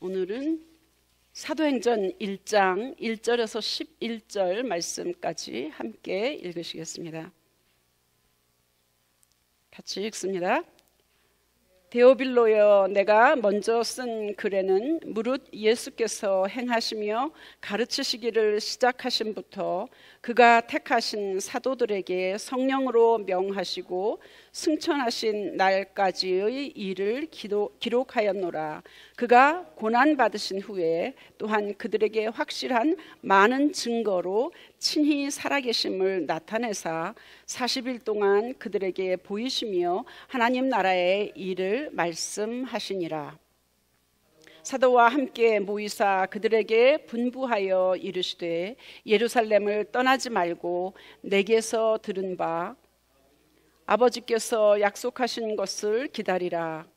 오늘은 사도행전 1장 1절에서 11절 말씀까지 함께 읽으시겠습니다. 같이 읽습니다. 데오빌로여, 내가 먼저 쓴 글에는 무릇 예수께서 행하시며 가르치시기를 시작하신부터 그가 택하신 사도들에게 성령으로 명하시고 승천하신 날까지의 일을 기록하였노라. 그가 고난받으신 후에 또한 그들에게 확실한 많은 증거로 친히 살아계심을 나타내사 40일 동안 그들에게 보이시며 하나님 나라의 일을 말씀하시니라. 사도와 함께 모이사 그들에게 분부하여 이르시되 예루살렘을 떠나지 말고 내게서 들은 바 아버지께서 약속하신 것을 기다리라.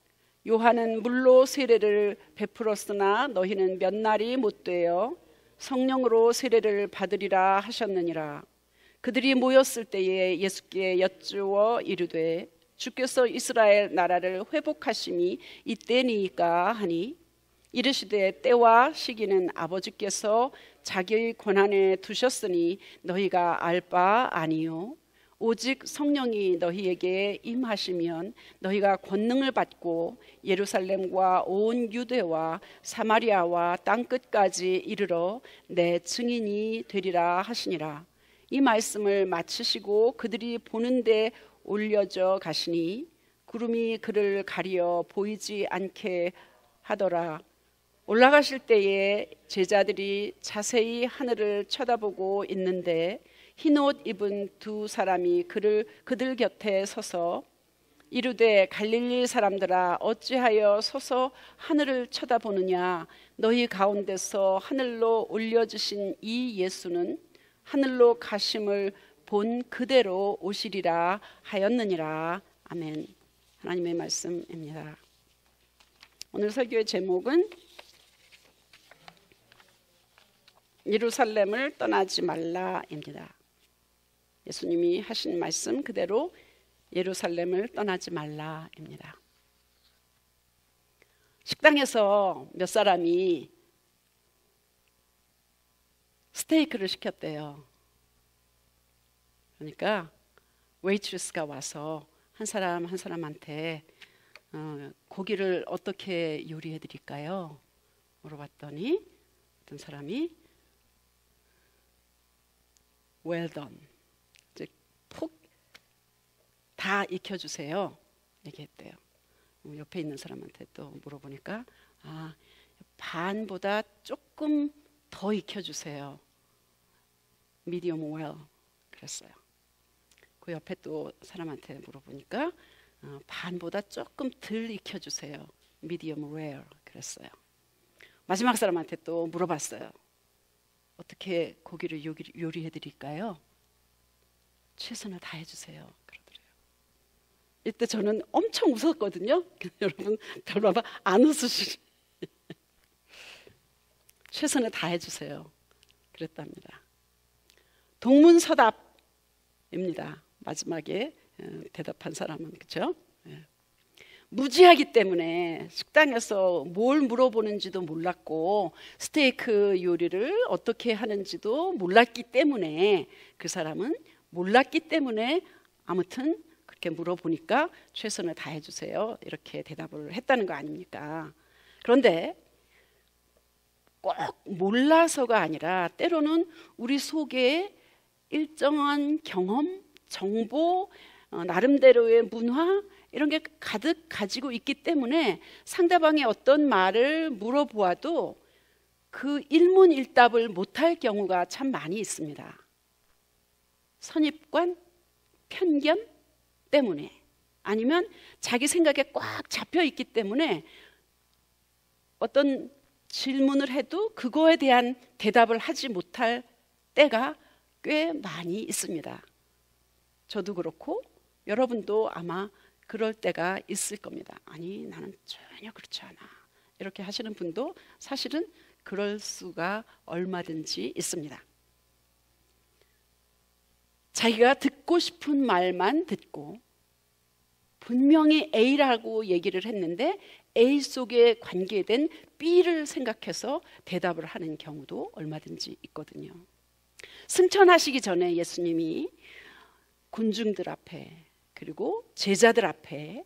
요한은 물로 세례를 베풀었으나 너희는 몇 날이 못되어 성령으로 세례를 받으리라 하셨느니라. 그들이 모였을 때에 예수께 여쭈어 이르되 주께서 이스라엘 나라를 회복하심이 이때니까 하니 이르시되 때와 시기는 아버지께서 자기의 권한에 두셨으니 너희가 알 바 아니요 오직 성령이 너희에게 임하시면 너희가 권능을 받고 예루살렘과 온 유대와 사마리아와 땅끝까지 이르러 내 증인이 되리라 하시니라. 이 말씀을 마치시고 그들이 보는데 올려져 가시니 구름이 그를 가리어 보이지 않게 하더라. 올라가실 때에 제자들이 자세히 하늘을 쳐다보고 있는데 흰옷 입은 두 사람이 그들 곁에 서서 이르되 갈릴리 사람들아 어찌하여 서서 하늘을 쳐다보느냐. 너희 가운데서 하늘로 올려주신 이 예수는 하늘로 가심을 본 그대로 오시리라 하였느니라. 아멘. 하나님의 말씀입니다. 오늘 설교의 제목은 예루살렘을 떠나지 말라입니다. 예수님이 하신 말씀 그대로 예루살렘을 떠나지 말라입니다. 식당에서 몇 사람이 스테이크를 시켰대요. 그러니까 웨이트리스가 와서 한 사람 한 사람한테 고기를 어떻게 요리해 드릴까요? 물어봤더니 어떤 사람이 well done, 푹 다 익혀주세요 얘기했대요. 옆에 있는 사람한테 또 물어보니까 반보다 조금 더 익혀주세요. medium well 그랬어요. 그 옆에 또 사람한테 물어보니까 반보다 조금 덜 익혀주세요. medium rare 그랬어요. 마지막 사람한테 또 물어봤어요. 어떻게 고기를 요리해 드릴까요? 최선을 다해주세요 그러더래요. 이때 저는 엄청 웃었거든요. 여러분 별로 안 웃으시죠? 최선을 다해주세요 그랬답니다. 동문서답입니다. 마지막에 대답한 사람은 그렇죠? 무지하기 때문에 식당에서 뭘 물어보는지도 몰랐고 스테이크 요리를 어떻게 하는지도 몰랐기 때문에 그 사람은 몰랐기 때문에 아무튼 그렇게 물어보니까 최선을 다해주세요 이렇게 대답을 했다는 거 아닙니까? 그런데 꼭 몰라서가 아니라 때로는 우리 속에 일정한 경험, 정보, 나름대로의 문화 이런 게 가득 가지고 있기 때문에 상대방이 어떤 말을 물어보아도 그 일문일답을 못할 경우가 참 많이 있습니다. 선입관, 편견 때문에 아니면 자기 생각에 꽉 잡혀 있기 때문에 어떤 질문을 해도 그거에 대한 대답을 하지 못할 때가 꽤 많이 있습니다. 저도 그렇고 여러분도 아마 그럴 때가 있을 겁니다. 아니 나는 전혀 그렇지 않아 이렇게 하시는 분도 사실은 그럴 수가 얼마든지 있습니다. 자기가 듣고 싶은 말만 듣고 분명히 A라고 얘기를 했는데 A 속의 관계된 B를 생각해서 대답을 하는 경우도 얼마든지 있거든요. 승천하시기 전에 예수님이 군중들 앞에 그리고 제자들 앞에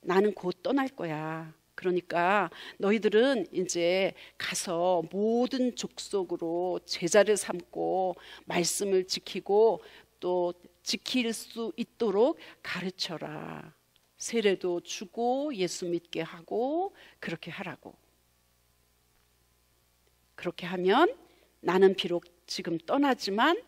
나는 곧 떠날 거야. 그러니까 너희들은 이제 가서 모든 족속으로 제자를 삼고 말씀을 지키고 또 지킬 수 있도록 가르쳐라. 세례도 주고 예수 믿게 하고 그렇게 하라고. 그렇게 하면 나는 비록 지금 떠나지만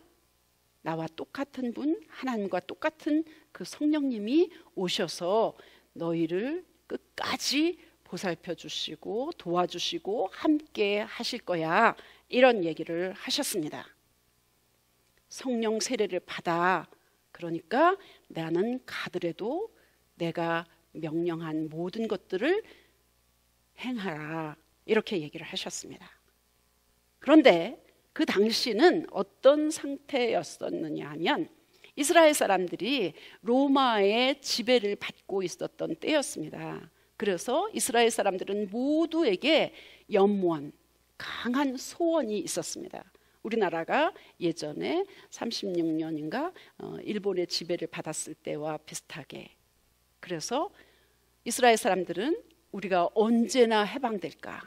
나와 똑같은 분, 하나님과 똑같은 그 성령님이 오셔서 너희를 끝까지 보살펴 주시고 도와주시고 함께 하실 거야. 이런 얘기를 하셨습니다. 성령 세례를 받아. 그러니까 나는 가더라도 내가 명령한 모든 것들을 행하라. 이렇게 얘기를 하셨습니다. 그런데 그 당시는 어떤 상태였었느냐 하면 이스라엘 사람들이 로마의 지배를 받고 있었던 때였습니다. 그래서 이스라엘 사람들은 모두에게 염원, 강한 소원이 있었습니다. 우리나라가 예전에 36년인가 일본의 지배를 받았을 때와 비슷하게. 그래서 이스라엘 사람들은 우리가 언제나 해방될까?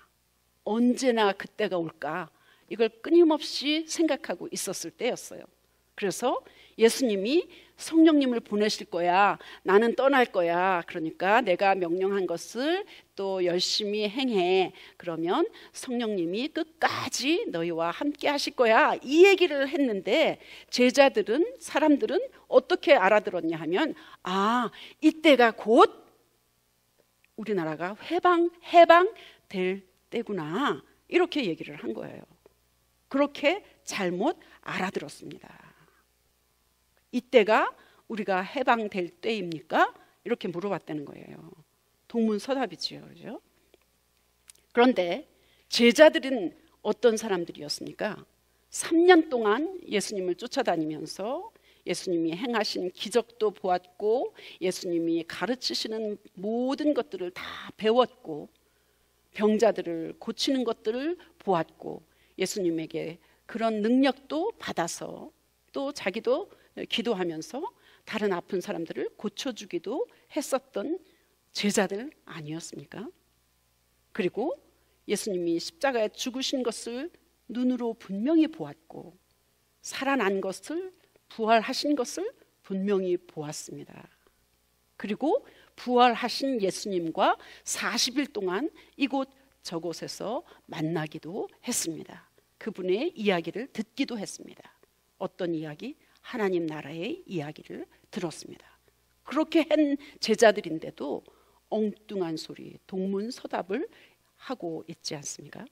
언제나 그때가 올까? 이걸 끊임없이 생각하고 있었을 때였어요. 그래서 예수님이 성령님을 보내실 거야. 나는 떠날 거야. 그러니까 내가 명령한 것을 또 열심히 행해. 그러면 성령님이 끝까지 너희와 함께 하실 거야. 이 얘기를 했는데 제자들은, 사람들은 어떻게 알아들었냐 하면 이때가 곧 우리나라가 해방될 때구나. 이렇게 얘기를 한 거예요. 그렇게 잘못 알아들었습니다. 이때가 우리가 해방될 때입니까? 이렇게 물어봤다는 거예요. 동문서답이지요. 그렇죠? 그런데 제자들은 어떤 사람들이었습니까? 3년 동안 예수님을 쫓아다니면서 예수님이 행하신 기적도 보았고 예수님이 가르치시는 모든 것들을 다 배웠고 병자들을 고치는 것들을 보았고 예수님에게 그런 능력도 받아서 또 자기도 기도하면서 다른 아픈 사람들을 고쳐주기도 했었던 제자들 아니었습니까? 그리고 예수님이 십자가에 죽으신 것을 눈으로 분명히 보았고 살아난 것을, 부활하신 것을 분명히 보았습니다. 그리고 부활하신 예수님과 40일 동안 이곳 저곳에서 만나기도 했습니다. 그분의 이야기를 듣기도 했습니다. 어떤 이야기? 하나님 나라의 이야기를 들었습니다. 그렇게 한 제자들인데도 엉뚱한 소리, 동문서답을 하고 있지 않습니까?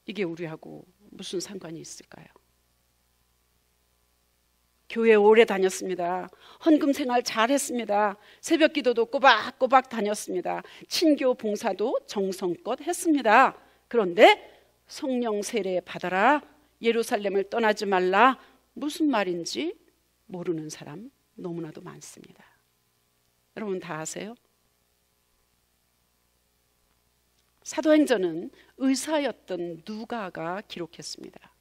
이게 우리하고 무슨 상관이 있을까요? 교회 오래 다녔습니다. 헌금 생활 잘했습니다. 새벽 기도도 꼬박꼬박 다녔습니다. 친교 봉사도 정성껏 했습니다. 그런데 성령 세례 받아라, 예루살렘을 떠나지 말라, 무슨 말인지 모르는 사람 너무나도 많습니다. 여러분 다 아세요? 사도행전은 의사였던 누가가 기록했습니다.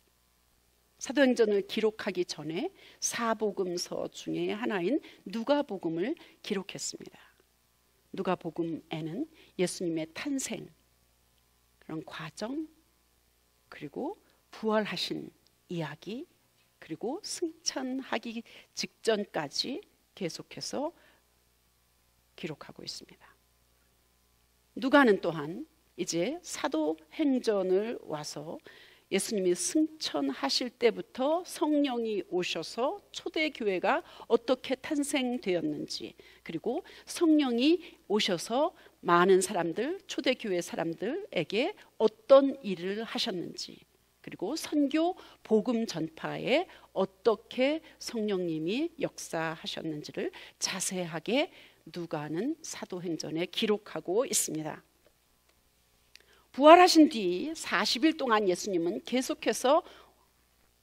사도행전을 기록하기 전에 사복음서 중에 하나인 누가복음을 기록했습니다. 누가복음에는 예수님의 탄생, 그런 과정, 그리고 부활하신 이야기, 그리고 승천하기 직전까지 계속해서 기록하고 있습니다. 누가는 또한 이제 사도행전을 와서 예수님이 승천하실 때부터 성령이 오셔서 초대교회가 어떻게 탄생되었는지, 그리고 성령이 오셔서 많은 사람들, 초대교회 사람들에게 어떤 일을 하셨는지, 그리고 선교 복음 전파에 어떻게 성령님이 역사하셨는지를 자세하게 누가는 사도행전에 기록하고 있습니다. 부활하신 뒤 40일 동안 예수님은 계속해서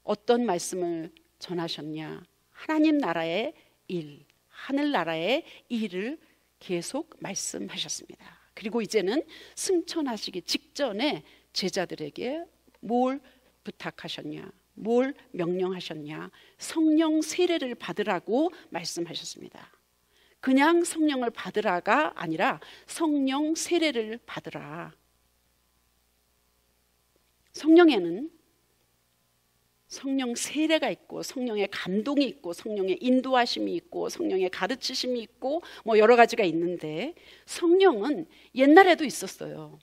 어떤 말씀을 전하셨냐? 하나님 나라의 일, 하늘나라의 일을 계속 말씀하셨습니다. 그리고 이제는 승천하시기 직전에 제자들에게 뭘 부탁하셨냐, 뭘 명령하셨냐? 성령 세례를 받으라고 말씀하셨습니다. 그냥 성령을 받으라가 아니라 성령 세례를 받으라. 성령에는 성령 세례가 있고 성령의 감동이 있고 성령의 인도하심이 있고 성령의 가르치심이 있고 뭐 여러 가지가 있는데, 성령은 옛날에도 있었어요.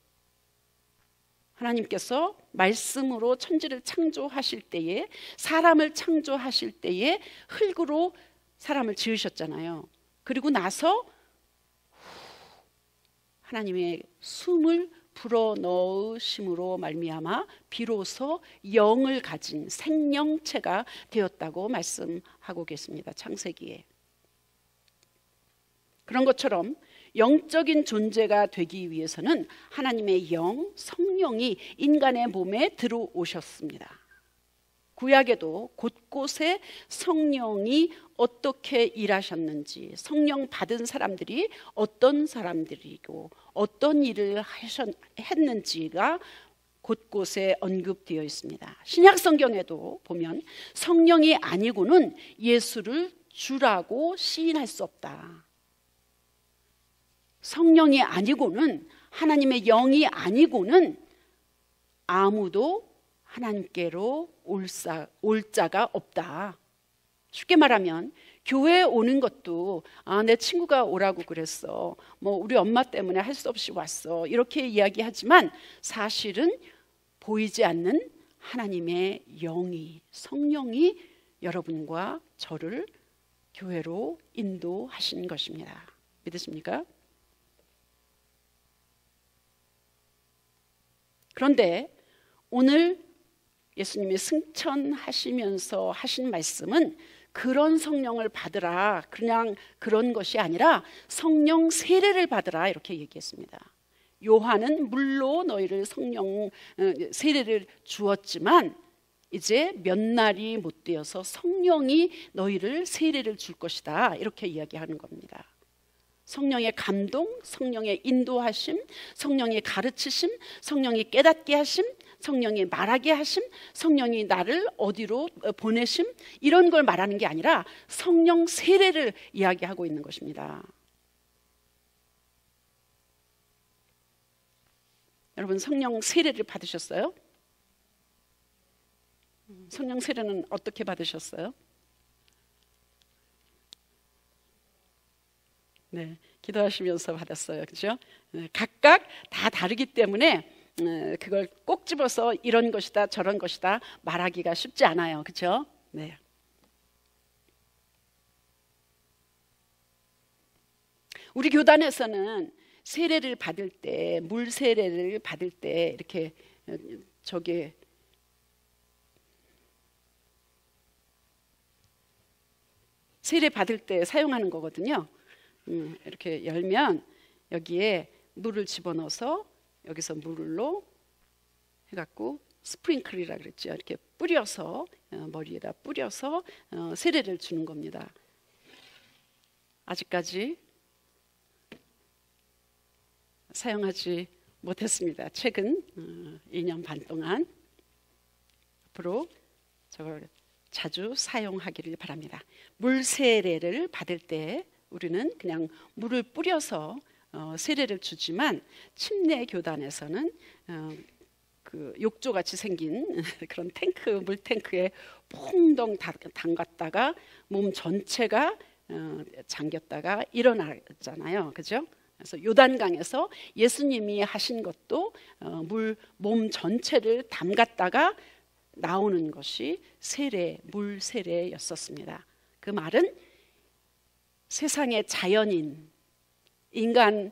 하나님께서 말씀으로 천지를 창조하실 때에, 사람을 창조하실 때에 흙으로 사람을 지으셨잖아요. 그리고 나서 하나님의 숨을 불어넣으심으로 말미암아 비로소 영을 가진 생명체가 되었다고 말씀하고 계십니다. 창세기에. 그런 것처럼 영적인 존재가 되기 위해서는 하나님의 영, 성령이 인간의 몸에 들어오셨습니다. 구약에도 곳곳에 성령이 어떻게 일하셨는지, 성령 받은 사람들이 어떤 사람들이고 어떤 일을 했는지가 곳곳에 언급되어 있습니다. 신약 성경에도 보면 성령이 아니고는 예수를 주라고 시인할 수 없다. 성령이 아니고는, 하나님의 영이 아니고는 아무도 하나님께로 올 자가 없다. 쉽게 말하면 교회에 오는 것도 내 친구가 오라고 그랬어, 뭐 우리 엄마 때문에 할 수 없이 왔어, 이렇게 이야기하지만 사실은 보이지 않는 하나님의 영이, 성령이 여러분과 저를 교회로 인도하신 것입니다. 믿으십니까? 그런데 오늘 예수님이 승천하시면서 하신 말씀은 그런 성령을 받으라, 그냥 그런 것이 아니라 성령 세례를 받으라, 이렇게 얘기했습니다. 요한은 물로 너희를 성령 세례를 주었지만 이제 몇 날이 못 되어서 성령이 너희를 세례를 줄 것이다, 이렇게 이야기하는 겁니다. 성령의 감동, 성령의 인도하심, 성령의 가르치심, 성령이 깨닫게 하심, 성령이 말하게 하심, 성령이 나를 어디로 보내심, 이런 걸 말하는 게 아니라 성령 세례를 이야기하고 있는 것입니다. 여러분, 성령 세례를 받으셨어요? 성령 세례는 어떻게 받으셨어요? 네, 기도하시면서 받았어요. 그렇죠? 각각 다 다르기 때문에 그걸 꼭 집어서 이런 것이다 저런 것이다 말하기가 쉽지 않아요. 그렇죠? 네. 우리 교단에서는 세례를 받을 때, 물 세례를 받을 때 이렇게 저기 세례 받을 때 사용하는 거거든요. 이렇게 열면 여기에 물을 집어넣어서 여기서 물로 해갖고 스프링클이라 그랬죠. 이렇게 뿌려서 머리에다 뿌려서 세례를 주는 겁니다. 아직까지 사용하지 못했습니다. 최근 2년 반 동안. 앞으로 저걸 자주 사용하기를 바랍니다. 물 세례를 받을 때 우리는 그냥 물을 뿌려서 세례를 주지만 침례 교단에서는 그 욕조같이 생긴 그런 탱크, 물 탱크에 퐁덩 담갔다가 몸 전체가 잠겼다가 일어나잖아요. 그죠? 그래서 요단강에서 예수님이 하신 것도 몸 전체를 담갔다가 나오는 것이 세례, 물 세례였었습니다. 그 말은 세상의 자연인 인간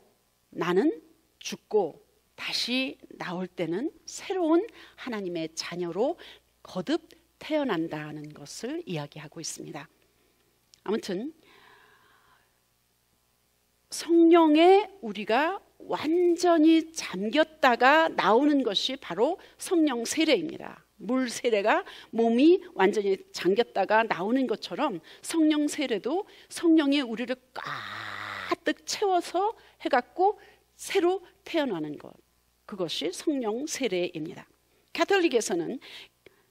나는 죽고 다시 나올 때는 새로운 하나님의 자녀로 거듭 태어난다는 것을 이야기하고 있습니다. 아무튼 성령에 우리가 완전히 잠겼다가 나오는 것이 바로 성령 세례입니다. 물 세례가 몸이 완전히 잠겼다가 나오는 것처럼 성령 세례도 성령이 우리를 꽉 가득 채워서 해갖고 새로 태어나는 것, 그것이 성령 세례입니다. 가톨릭에서는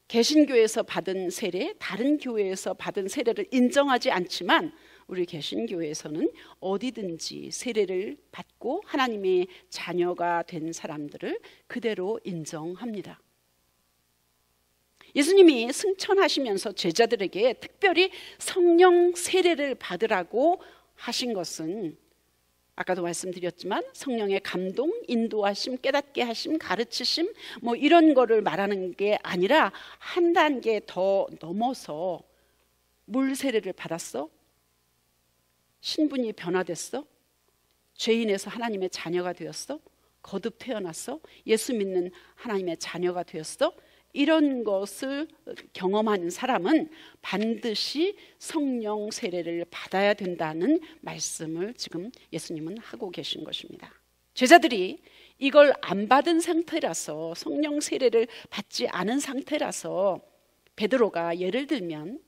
개신교에서 받은 세례, 다른 교회에서 받은 세례를 인정하지 않지만 우리 개신교에서는 어디든지 세례를 받고 하나님의 자녀가 된 사람들을 그대로 인정합니다. 예수님이 승천하시면서 제자들에게 특별히 성령 세례를 받으라고 하신 것은 아까도 말씀드렸지만 성령의 감동, 인도하심, 깨닫게 하심, 가르치심 뭐 이런 거를 말하는 게 아니라 한 단계 더 넘어서 물 세례를 받았어? 신분이 변화됐어? 죄인에서 하나님의 자녀가 되었어? 거듭 태어났어? 예수 믿는 하나님의 자녀가 되었어? 이런 것을 경험하는 사람은 반드시 성령 세례를 받아야 된다는 말씀을 지금 예수님은 하고 계신 것입니다. 제자들이 이걸 안 받은 상태라서, 성령 세례를 받지 않은 상태라서 베드로가 예를 들면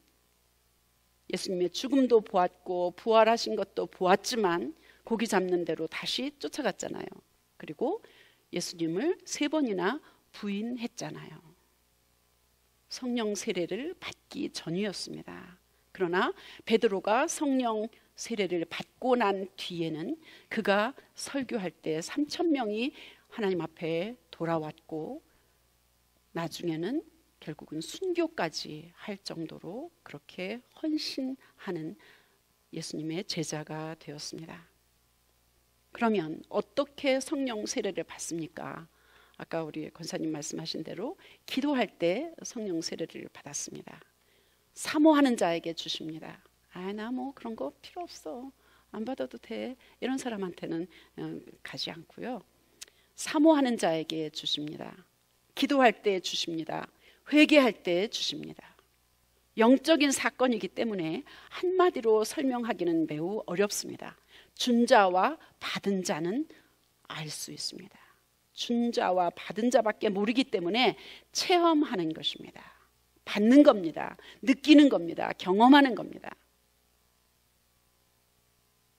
예수님의 죽음도 보았고 부활하신 것도 보았지만 고기 잡는 대로 다시 쫓아갔잖아요. 그리고 예수님을 3번이나 부인했잖아요. 성령 세례를 받기 전이었습니다. 그러나 베드로가 성령 세례를 받고 난 뒤에는 그가 설교할 때 3,000명이 하나님 앞에 돌아왔고 나중에는 결국은 순교까지 할 정도로 그렇게 헌신하는 예수님의 제자가 되었습니다. 그러면 어떻게 성령 세례를 받습니까? 아까 우리 권사님 말씀하신 대로 기도할 때 성령 세례를 받았습니다. 사모하는 자에게 주십니다. 나 뭐 그런 거 필요 없어, 안 받아도 돼, 이런 사람한테는 가지 않고요. 사모하는 자에게 주십니다. 기도할 때 주십니다. 회개할 때 주십니다. 영적인 사건이기 때문에 한마디로 설명하기는 매우 어렵습니다. 준 자와 받은 자는 알 수 있습니다. 준 자와 받은 자밖에 모르기 때문에 체험하는 것입니다. 받는 겁니다. 느끼는 겁니다. 경험하는 겁니다.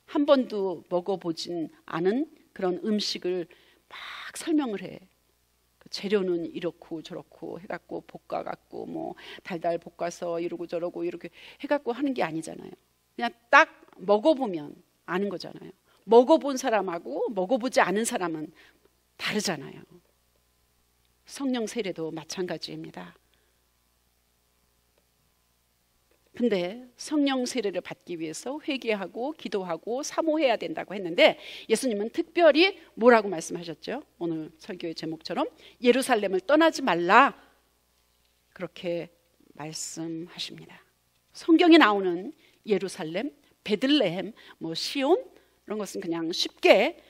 한 번도 먹어보진 않은 그런 음식을 막 설명을 해. 재료는 이렇고 저렇고 해갖고 볶아갖고 뭐 달달 볶아서 이러고 저러고 이렇게 해갖고 하는 게 아니잖아요. 그냥 딱 먹어보면 아는 거잖아요. 먹어본 사람하고 먹어보지 않은 사람은 다르잖아요. 성령 세례도 마찬가지입니다. 근데 성령 세례를 받기 위해서 회개하고 기도하고 사모해야 된다고 했는데 예수님은 특별히 뭐라고 말씀하셨죠? 오늘 설교의 제목처럼 예루살렘을 떠나지 말라, 그렇게 말씀하십니다. 성경에 나오는 예루살렘, 베들레헴, 뭐 시온 이런 것은 그냥 쉽게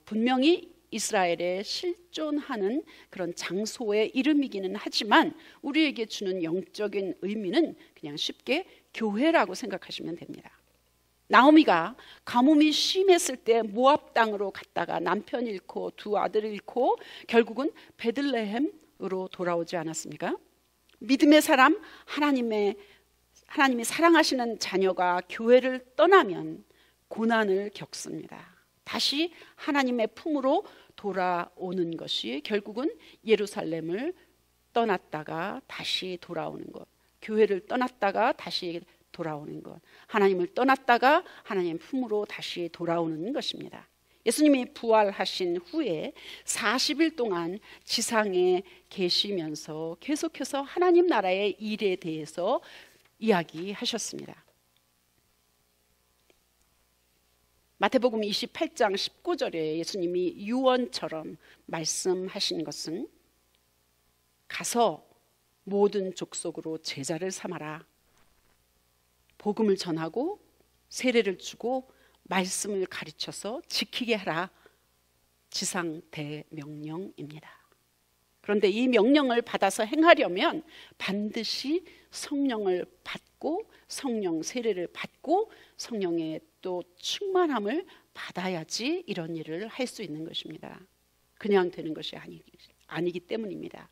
분명히 이스라엘에 실존하는 그런 장소의 이름이기는 하지만 우리에게 주는 영적인 의미는 그냥 쉽게 교회라고 생각하시면 됩니다. 나오미가 가뭄이 심했을 때 모압 땅으로 갔다가 남편 잃고 두 아들 잃고 결국은 베들레헴으로 돌아오지 않았습니까? 믿음의 사람, 하나님이 사랑하시는 자녀가 교회를 떠나면 고난을 겪습니다. 다시 하나님의 품으로 돌아오는 것이 결국은 예루살렘을 떠났다가 다시 돌아오는 것, 교회를 떠났다가 다시 돌아오는 것, 하나님을 떠났다가 하나님의 품으로 다시 돌아오는 것입니다. 예수님이 부활하신 후에 40일 동안 지상에 계시면서 계속해서 하나님 나라의 일에 대해서 이야기하셨습니다. 마태복음 28장 19절에 예수님이 유언처럼 말씀하신 것은 가서 모든 족속으로 제자를 삼아라, 복음을 전하고 세례를 주고 말씀을 가르쳐서 지키게 하라, 지상 대명령입니다. 그런데 이 명령을 받아서 행하려면 반드시 성령을 받고 성령 세례를 받고 성령의 또 충만함을 받아야지 이런 일을 할 수 있는 것입니다. 그냥 되는 것이 아니기 때문입니다.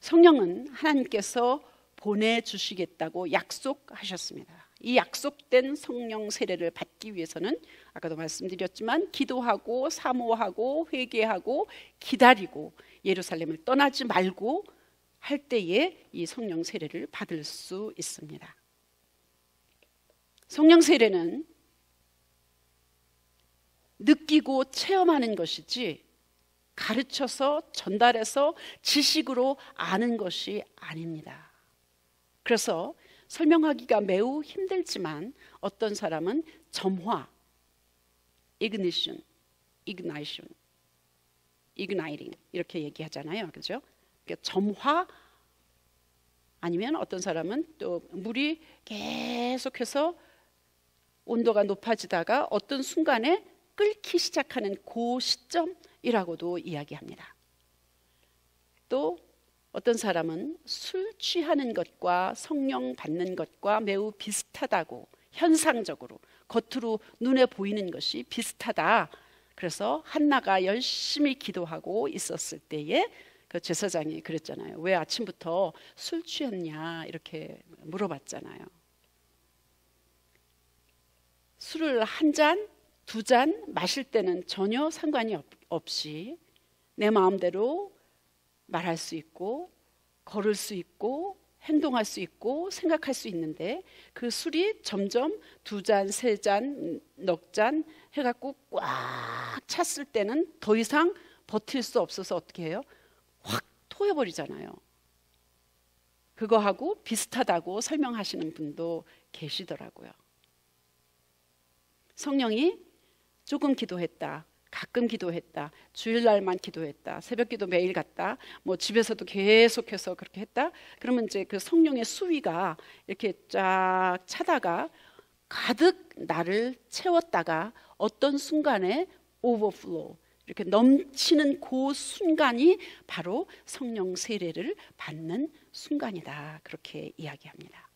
성령은 하나님께서 보내주시겠다고 약속하셨습니다. 이 약속된 성령 세례를 받기 위해서는 아까도 말씀드렸지만 기도하고 사모하고 회개하고 기다리고 예루살렘을 떠나지 말고 할 때에 이 성령 세례를 받을 수 있습니다. 성령 세례는 느끼고 체험하는 것이지 가르쳐서 전달해서 지식으로 아는 것이 아닙니다. 그래서 설명하기가 매우 힘들지만 어떤 사람은 점화, igniting 이렇게 얘기하잖아요. 그죠? 그러니까 점화 아니면 어떤 사람은 또 물이 계속해서 온도가 높아지다가 어떤 순간에 끓기 시작하는 그 시점이라고도 이야기합니다. 또 어떤 사람은 술 취하는 것과 성령 받는 것과 매우 비슷하다고, 현상적으로 겉으로 눈에 보이는 것이 비슷하다. 그래서 한나가 열심히 기도하고 있었을 때에 그 제사장이 그랬잖아요. 왜 아침부터 술 취했냐 이렇게 물어봤잖아요. 술을 한 잔, 두 잔 마실 때는 전혀 상관이 없이 내 마음대로 말할 수 있고 걸을 수 있고 행동할 수 있고 생각할 수 있는데 그 술이 점점 두 잔, 세 잔, 넉 잔 해갖고 꽉 찼을 때는 더 이상 버틸 수 없어서 어떻게 해요? 확 토해버리잖아요. 그거하고 비슷하다고 설명하시는 분도 계시더라고요. 성령이 조금 기도했다, 가끔 기도했다, 주일날만 기도했다, 새벽기도 매일 갔다, 뭐 집에서도 계속해서 그렇게 했다. 그러면 이제 그 성령의 수위가 이렇게 쫙 차다가 가득 나를 채웠다가 어떤 순간에 오버플로우, 이렇게 넘치는 그 순간이 바로 성령 세례를 받는 순간이다. 그렇게 이야기합니다.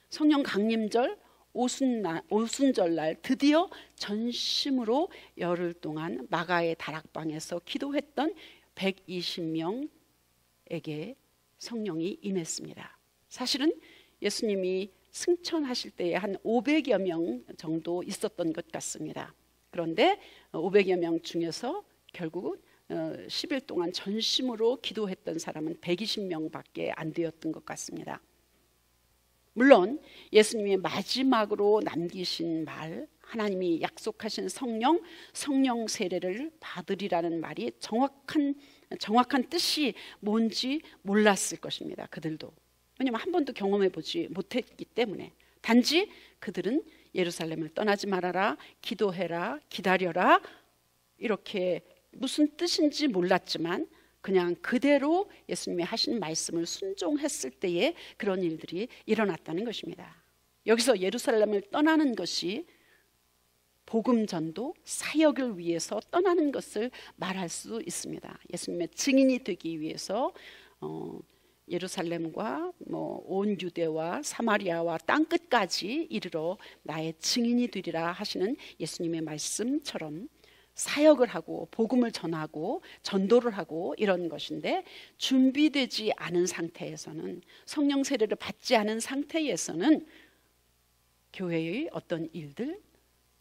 성령 강림절 오순절날 드디어 전심으로 열흘 동안 마가의 다락방에서 기도했던 120명에게 성령이 임했습니다. 사실은 예수님이 승천하실 때에 한 500여 명 정도 있었던 것 같습니다. 그런데 500여 명 중에서 결국은 10일 동안 전심으로 기도했던 사람은 120명밖에 안 되었던 것 같습니다. 물론 예수님이 마지막으로 남기신 말, 하나님이 약속하신 성령 세례를 받으리라는 말이 정확한 뜻이 뭔지 몰랐을 것입니다. 그들도. 왜냐하면 한 번도 경험해 보지 못했기 때문에. 단지 그들은 예루살렘을 떠나지 말아라, 기도해라, 기다려라, 이렇게 무슨 뜻인지 몰랐지만 그냥 그대로 예수님이 하신 말씀을 순종했을 때에 그런 일들이 일어났다는 것입니다. 여기서 예루살렘을 떠나는 것이 복음 전도, 사역을 위해서 떠나는 것을 말할 수 있습니다. 예수님의 증인이 되기 위해서 예루살렘과 온 유대와 사마리아와 땅끝까지 이르러 나의 증인이 되리라 하시는 예수님의 말씀처럼 사역을 하고 복음을 전하고 전도를 하고 이런 것인데, 준비되지 않은 상태에서는, 성령 세례를 받지 않은 상태에서는 교회의 어떤 일들,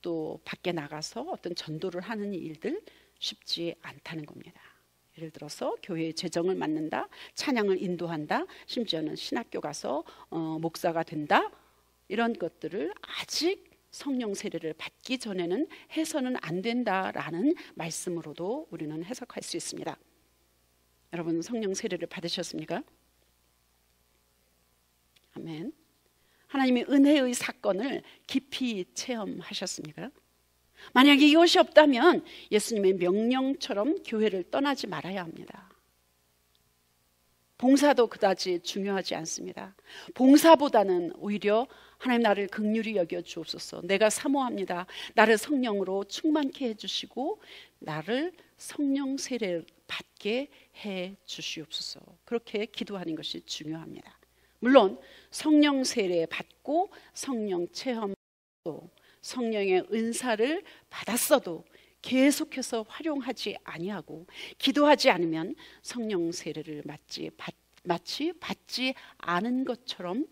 또 밖에 나가서 어떤 전도를 하는 일들 쉽지 않다는 겁니다. 예를 들어서 교회의 재정을 맡는다, 찬양을 인도한다, 심지어는 신학교 가서 목사가 된다, 이런 것들을 아직 성령 세례를 받기 전에는 해서는 안 된다라는 말씀으로도 우리는 해석할 수 있습니다. 여러분, 성령 세례를 받으셨습니까? 아멘. 하나님의 은혜의 사건을 깊이 체험하셨습니까? 만약에 이것이 없다면 예수님의 명령처럼 교회를 떠나지 말아야 합니다. 봉사도 그다지 중요하지 않습니다. 봉사보다는 오히려 하나님 나를 긍휼히 여겨 주옵소서, 내가 사모합니다, 나를 성령으로 충만케 해주시고 나를 성령 세례 받게 해 주시옵소서, 그렇게 기도하는 것이 중요합니다. 물론 성령 세례 받고 성령 체험도, 성령의 은사를 받았어도 계속해서 활용하지 아니하고 기도하지 않으면 성령 세례를 마치 받지 않은 것처럼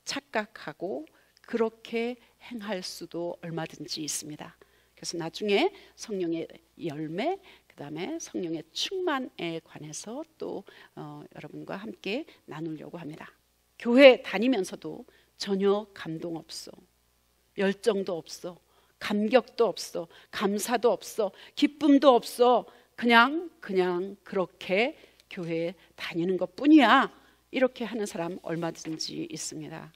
착각하고 그렇게 행할 수도 얼마든지 있습니다. 그래서 나중에 성령의 열매, 그 다음에 성령의 충만에 관해서 또 여러분과 함께 나누려고 합니다. 교회 다니면서도 전혀 감동 없어, 열정도 없어, 감격도 없어, 감사도 없어, 기쁨도 없어, 그냥 그렇게 교회에 다니는 것뿐이야, 이렇게 하는 사람 얼마든지 있습니다.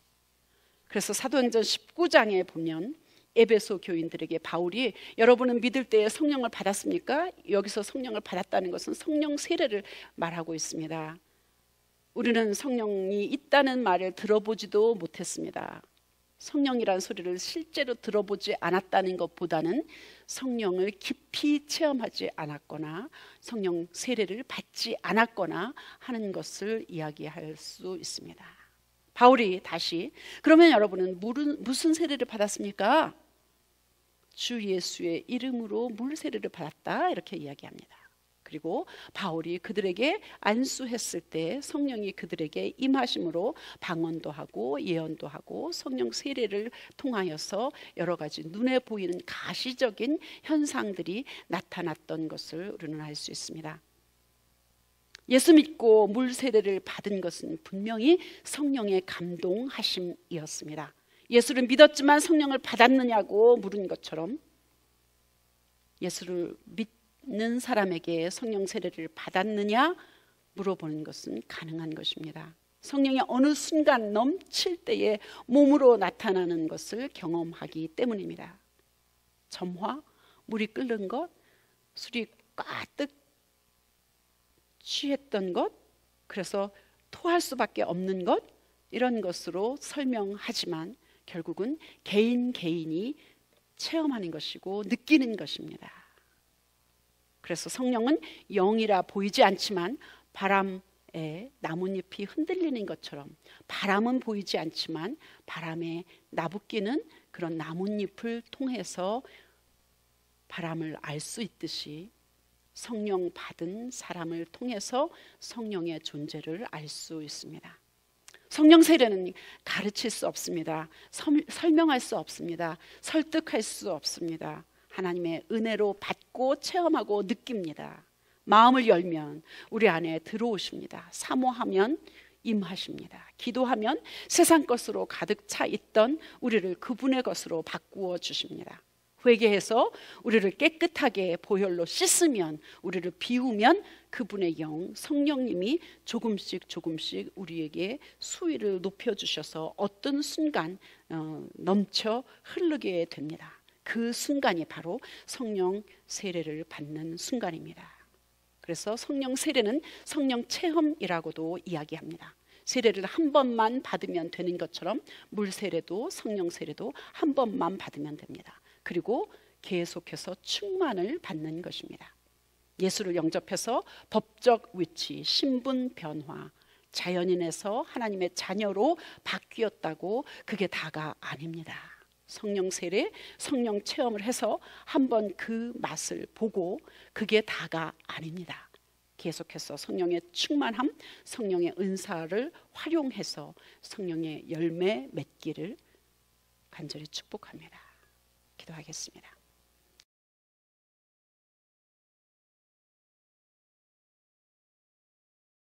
그래서 사도행전 19장에 보면 에베소 교인들에게 바울이 여러분은 믿을 때에 성령을 받았습니까? 여기서 성령을 받았다는 것은 성령 세례를 말하고 있습니다. 우리는 성령이 있다는 말을 들어보지도 못했습니다. 성령이란 소리를 실제로 들어보지 않았다는 것보다는 성령을 깊이 체험하지 않았거나 성령 세례를 받지 않았거나 하는 것을 이야기할 수 있습니다. 바울이 다시 그러면 여러분은 무슨 세례를 받았습니까? 주 예수의 이름으로 물 세례를 받았다, 이렇게 이야기합니다. 그리고 바울이 그들에게 안수했을 때 성령이 그들에게 임하심으로 방언도 하고 예언도 하고 성령 세례를 통하여서 여러 가지 눈에 보이는 가시적인 현상들이 나타났던 것을 우리는 알 수 있습니다. 예수 믿고 물 세례를 받은 것은 분명히 성령의 감동하심이었습니다. 예수를 믿었지만 성령을 받았느냐고 물은 것처럼 예수를 믿는 사람에게 성령 세례를 받았느냐 물어보는 것은 가능한 것입니다. 성령이 어느 순간 넘칠 때에 몸으로 나타나는 것을 경험하기 때문입니다. 점화, 물이 끓는 것, 술이 가득 취했던 것, 그래서 토할 수밖에 없는 것, 이런 것으로 설명하지만 결국은 개인이 체험하는 것이고 느끼는 것입니다. 그래서 성령은 영이라 보이지 않지만 바람에 나뭇잎이 흔들리는 것처럼 바람은 보이지 않지만 바람에 나부끼는 그런 나뭇잎을 통해서 바람을 알 수 있듯이 성령 받은 사람을 통해서 성령의 존재를 알 수 있습니다. 성령 세례는 가르칠 수 없습니다. 설명할 수 없습니다. 설득할 수 없습니다. 하나님의 은혜로 받고 체험하고 느낍니다. 마음을 열면 우리 안에 들어오십니다. 사모하면 임하십니다. 기도하면 세상 것으로 가득 차 있던 우리를 그분의 것으로 바꾸어 주십니다. 회개해서 우리를 깨끗하게 보혈로 씻으면, 우리를 비우면 그분의 영 성령님이 조금씩 우리에게 수위를 높여주셔서 어떤 순간 넘쳐 흐르게 됩니다. 그 순간이 바로 성령 세례를 받는 순간입니다. 그래서 성령 세례는 성령 체험이라고도 이야기합니다. 세례를 한 번만 받으면 되는 것처럼 물 세례도 성령 세례도 한 번만 받으면 됩니다. 그리고 계속해서 충만을 받는 것입니다. 예수를 영접해서 법적 위치, 신분 변화, 자연인에서 하나님의 자녀로 바뀌었다고 그게 다가 아닙니다. 성령 세례, 성령 체험을 해서 한번 그 맛을 보고 그게 다가 아닙니다. 계속해서 성령의 충만함, 성령의 은사를 활용해서 성령의 열매 맺기를 간절히 축복합니다. 기도하겠습니다.